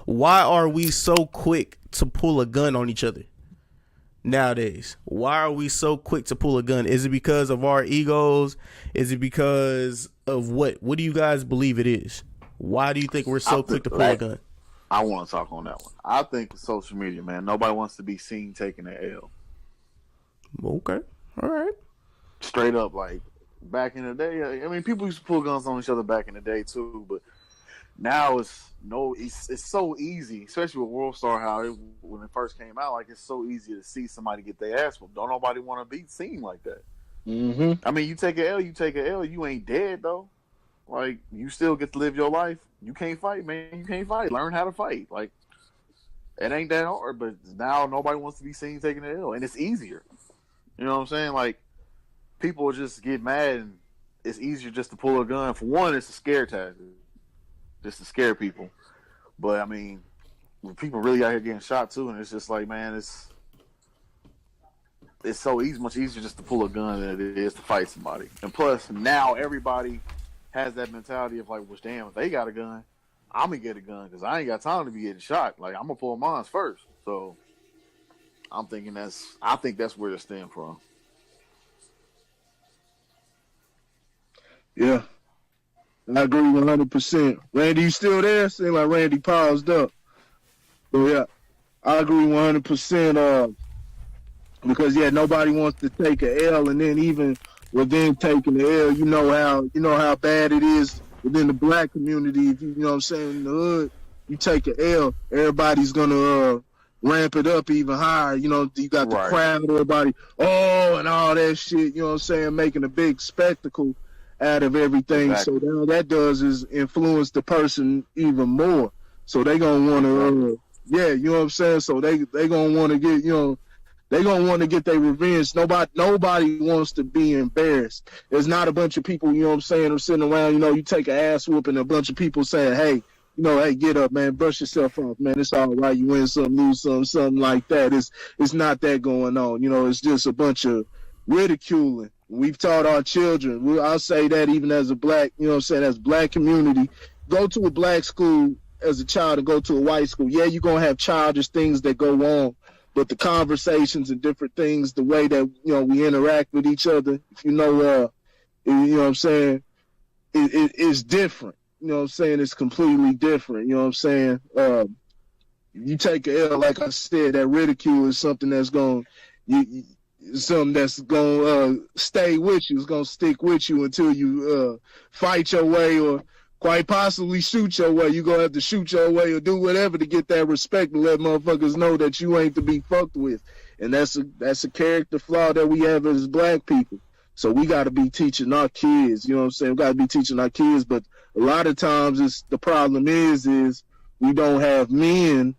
Why are we so quick to pull a gun on each other nowadays? Why are we so quick to pull a gun? Is it because of our egos? Is it because of what? What do you guys believe it is? Why do you think we're so quick to pull a gun? I want to talk on that one. I think social media, man. Nobody wants to be seen taking an L. Okay, all right. Straight up, like back in the day. I mean, people used to pull guns on each other back in the day too, but now it's so easy, especially with World Star. When it first came out, like it's so easy to see somebody get their ass whooped. Don't nobody want to be seen like that. Mm-hmm. I mean, you take an L, you take an L. You ain't dead though. Like you still get to live your life. You can't fight, man. You can't fight. Learn how to fight. Like it ain't that hard. But now nobody wants to be seen taking an L, and it's easier. You know what I'm saying? Like people just get mad, and it's easier just to pull a gun. For one, it's a scare tactic, just to scare people. But I mean, when people really out here getting shot too, and it's just like, man, it's so easy, much easier just to pull a gun than it is to fight somebody. And plus, now everybody has that mentality of like, well, damn, if they got a gun, I'm gonna get a gun because I ain't got time to be getting shot. Like I'm gonna pull mine first. So I think that's where it stems from. Yeah, I agree 100%. Randy, you still there? Seems like Randy paused up. But yeah, I agree 100%. Because nobody wants to take an L, and then even within taking the L, you know how bad it is within the black community. If you know what I'm saying, in the hood, you take an L, everybody's gonna ramp it up even higher. You know, you got the crowd, everybody, and all that shit. You know what I'm saying, making a big spectacle out of everything. Exactly. So now that does is influence the person even more. So they gonna want to, you know what I'm saying. So they gonna want to get, they gonna want to get their revenge. Nobody wants to be embarrassed. There's not a bunch of people, you know what I'm saying, are sitting around, you take an ass whooping, a bunch of people saying, hey, hey, get up, man, brush yourself off, man. It's all right. You win some, lose some, something like that. It's not that going on. It's just a bunch of ridiculing. We've taught our children. I'll say that even as a black, as black community, go to a black school as a child and go to a white school. Yeah, you're going to have childish things that go on, but the conversations and different things, the way that, we interact with each other, you know what I'm saying, it's different. You know what I'm saying? It's completely different. You know what I'm saying? You take a L, like I said, that ridicule is something that's going to stay with you. It's going to stick with you until you fight your way or quite possibly shoot your way. You're going to have to shoot your way or do whatever to get that respect and let motherfuckers know that you ain't to be fucked with. And that's a character flaw that we have as black people. So we got to be teaching our kids, you know what I'm saying? We got to be teaching our kids, but a lot of times the problem is we don't have men,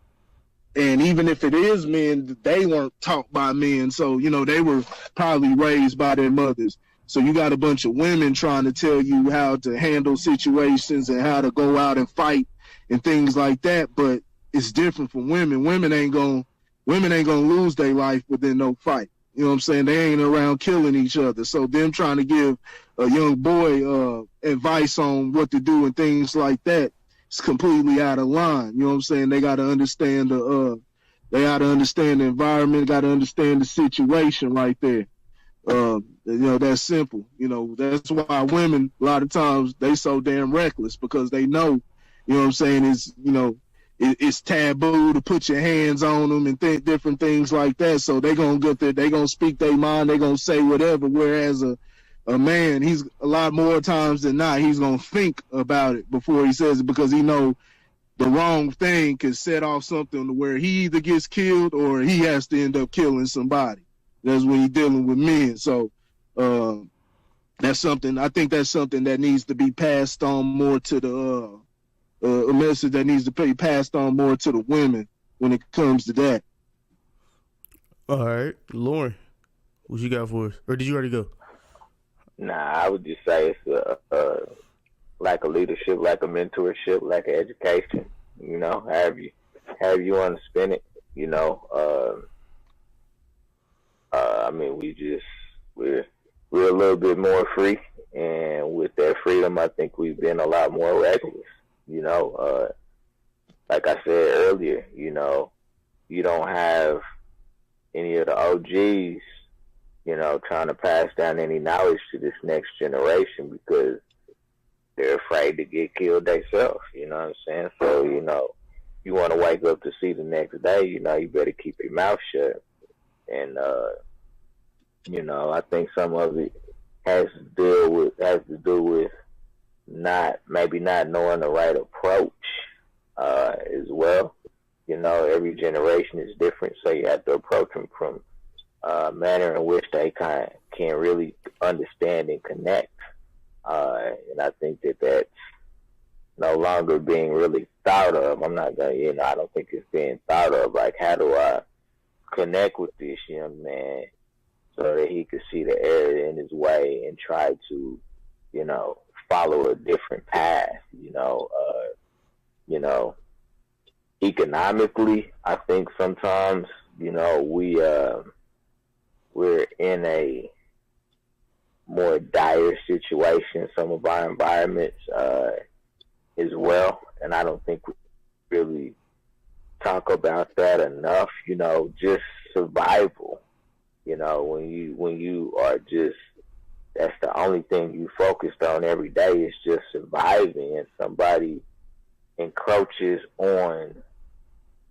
and even if it is men, they weren't taught by men. So, they were probably raised by their mothers. So you got a bunch of women trying to tell you how to handle situations and how to go out and fight and things like that. But it's different from women. Women ain't gonna lose their life within no fight. You know what I'm saying? They ain't around killing each other. So them trying to give a young boy advice on what to do and things like that, it's completely out of line. You know what I'm saying? They got to understand the environment, got to understand the situation right there. That's simple. That's why women, a lot of times, they so damn reckless because they know, you know what I'm saying, it's taboo to put your hands on them and different things like that. So they gonna get there, they gonna speak their mind, they gonna say whatever. Whereas a man, he's a lot more times than not, he's gonna think about it before he says it because he know the wrong thing can set off something where he either gets killed or he has to end up killing somebody. That's when he's dealing with men. So that's something. I think that's something that needs to be passed on more to the. A message that needs to be passed on more to the women when it comes to that. All right, Lauren, what you got for us? Or did you already go? Nah, I would just say it's a lack of leadership, lack of mentorship, lack of education. However you want to spin it. I mean, we're a little bit more free, and with that freedom, I think we've been a lot more reckless. like I said earlier, you don't have any of the OGs, trying to pass down any knowledge to this next generation because they're afraid to get killed themselves. You know what I'm saying? So, you want to wake up to see the next day, you better keep your mouth shut. And, I think some of it has to do with maybe not knowing the right approach as well. Every generation is different, so you have to approach them from a manner in which they can really understand and connect. And I think that's no longer being really thought of. I'm not gonna, I don't think it's being thought of. Like, how do I connect with this young man so that he could see the error in his way and try to, follow a different path? Economically, I think sometimes, we're in a more dire situation, some of our environments as well. And I don't think we really talk about that enough, just survival. When you are just, that's the only thing you focused on every day is just surviving, and somebody encroaches on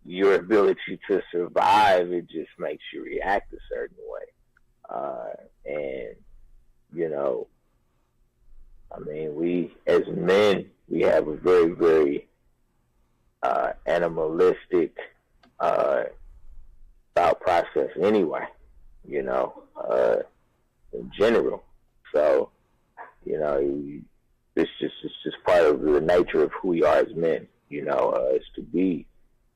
your ability to survive, it just makes you react a certain way. We as men, we have a very, very animalistic thought process anyway, in general. So, it's just part of the nature of who we are as men, is to be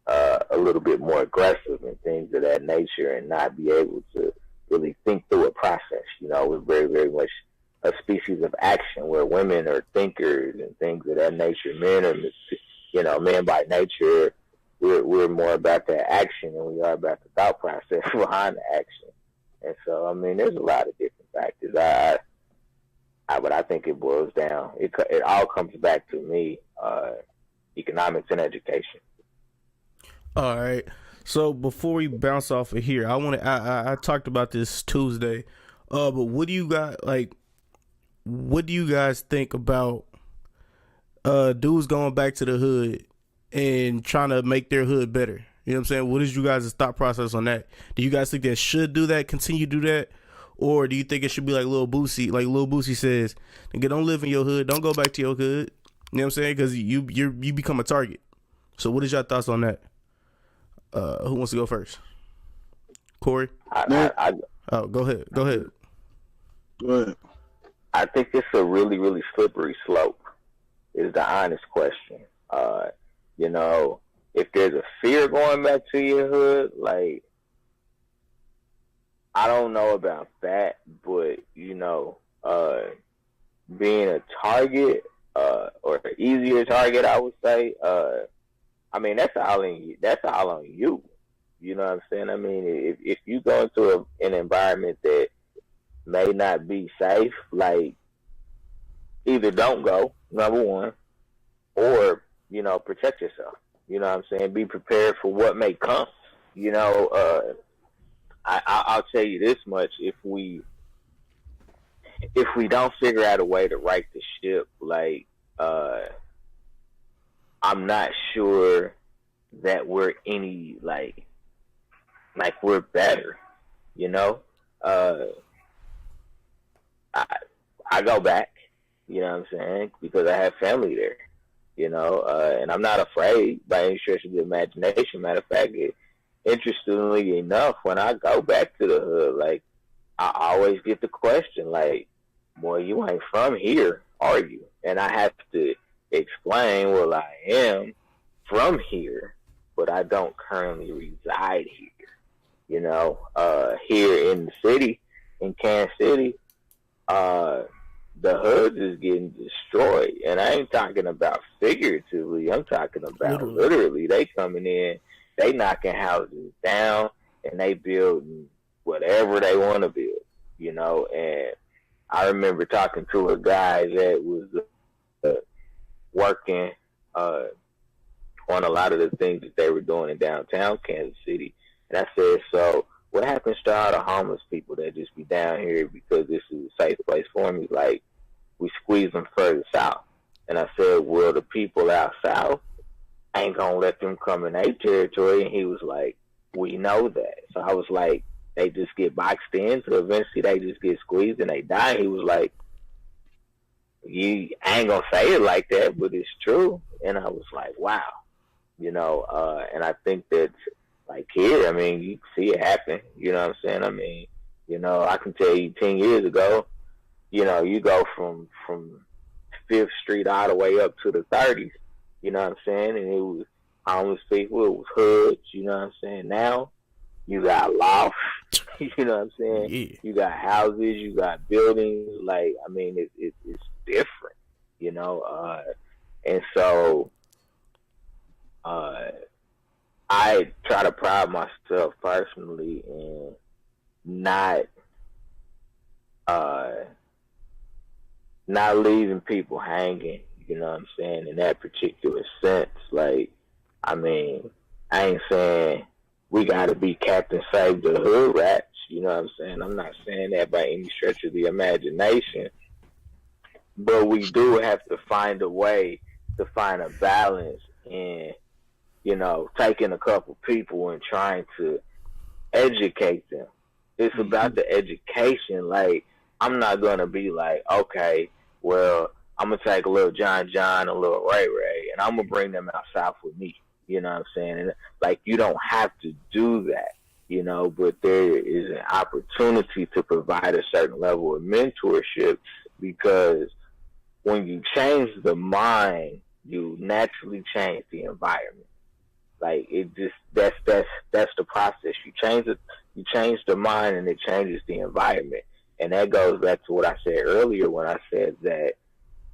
a little bit more aggressive and things of that nature, and not be able to really think through a process. We're very, very much a species of action, where women are thinkers and things of that nature. Men are, men by nature, we're more about the action than we are about the thought process behind the action. And so, there's a lot of different factors. But I think it boils down. It all comes back to me, economics and education. All right. So before we bounce off of here, I talked about this Tuesday. But what do you guys think about dudes going back to the hood and trying to make their hood better? You know what I'm saying? What is you guys' thought process on that? Do you guys think they should do that, continue to do that? Or do you think it should be like Lil Boosie? Like Lil Boosie says, nigga, don't live in your hood. Don't go back to your hood. You know what I'm saying? Because you become a target. So what is your thoughts on that? Who wants to go first? Corey? Go ahead. Go ahead. I think it's a really, really slippery slope, is the honest question. If there's a fear going back to your hood, like, I don't know about that, but, being a target, or an easier target, I would say, that's all on you. You know what I'm saying? If you go into an environment that may not be safe, like, either don't go, number one, or, protect yourself. You know what I'm saying? Be prepared for what may come. I'll tell you this much: if we don't figure out a way to right the ship, like, I'm not sure that we're any like we're better. I go back. You know what I'm saying? Because I have family there. And I'm not afraid by any stretch of the imagination. Matter of fact, interestingly enough, when I go back to the hood, like, I always get the question, like, boy, you ain't from here, are you? And I have to explain, well, I am from here, but I don't currently reside here. Here in the city, in Kansas City, the hood is getting destroyed. And I ain't talking about figuratively. I'm talking about literally. They coming in, they knocking houses down, and they building whatever they want to build, And I remember talking to a guy that was working on a lot of the things that they were doing in downtown Kansas City. And I said, so what happens to all the homeless people that just be down here because this is a safe place for them? He's like, we squeeze them further south. And I said, well, the people out south ain't going to let them come in their territory. And he was like, we know that. So I was like, they just get boxed in, so eventually they just get squeezed and they die. He was like, you ain't going to say it like that, but it's true. And I was like, wow. You know, and I think that, like here, I mean, you see it happen. You know what I'm saying? I mean, you know, I can tell you 10 years ago, you know, you go from 5th Street all the way up to the 30s. You know what I'm saying? And it was homeless people, it was hoods. You know what I'm saying? Now, you got lofts. You know what I'm saying? Yeah. You got houses, you got buildings. Like, I mean, it's different, you know? And so, I try to pride myself personally in not leaving people hanging, you know what I'm saying, in that particular sense. Like, I mean, I ain't saying we got to be Captain Save the Hood Rats, you know what I'm saying? I'm not saying that by any stretch of the imagination. But we do have to find a way to find a balance in, you know, taking a couple people and trying to educate them. It's about the education. Like, I'm not going to be like, okay, well, I'm going to take a little John, a little Ray, and I'm going to bring them out south with me. You know what I'm saying? And, like, you don't have to do that, you know, but there is an opportunity to provide a certain level of mentorship, because when you change the mind, you naturally change the environment. Like, it just, that's the process. You change the mind, and it changes the environment. And that goes back to what I said earlier when I said that,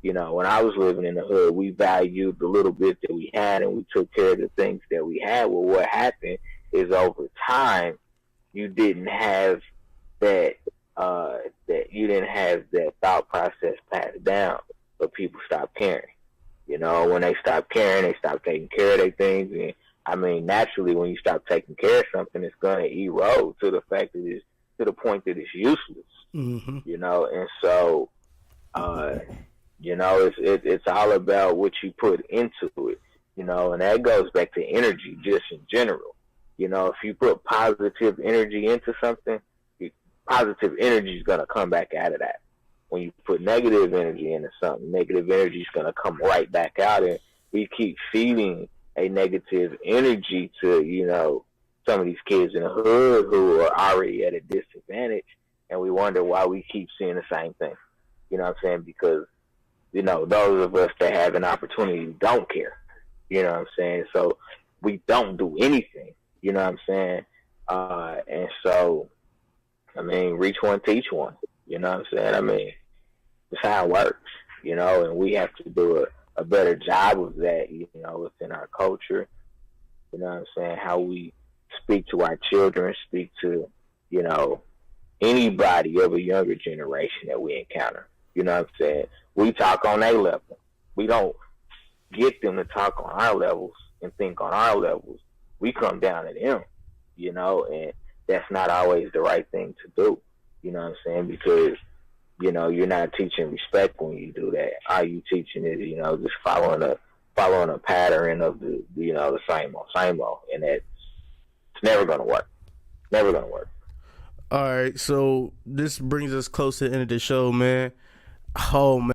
you know, when I was living in the hood, we valued the little bit that we had, and we took care of the things that we had. Well, what happened is, over time, you didn't have that thought process passed down, but people stopped caring. You know, when they stopped caring, they stopped taking care of their things. And I mean, naturally, when you stop taking care of something, it's going to erode to the fact that it's, to the point that it's useless. Mm-hmm. You know, and so, you know, it's all about what you put into it. You know, and that goes back to energy, just in general. You know, if you put positive energy into something, positive energy is going to come back out of that. When you put negative energy into something, negative energy is going to come right back out. And we keep feeding a negative energy to, you know, some of these kids in the hood who are already at a disadvantage, and we wonder why we keep seeing the same thing. You know what I'm saying? Because, you know, those of us that have an opportunity don't care. You know what I'm saying? So we don't do anything. You know what I'm saying? And so, I mean, reach one, teach one. You know what I'm saying? I mean, that's how it works, you know, and we have to do a better job of that, you know, within our culture. You know what I'm saying? How we speak to our children, speak to, you know, anybody of a younger generation that we encounter. You know what I'm saying? We talk on their level. We don't get them to talk on our levels and think on our levels. We come down to them, you know, and that's not always the right thing to do. You know what I'm saying? Because, you know, you're not teaching respect when you do that. All you teaching is, you know, just following a pattern of the, you know, the same old, and it's never gonna work. Never gonna work. All right, so this brings us close to the end of the show, man. Oh man.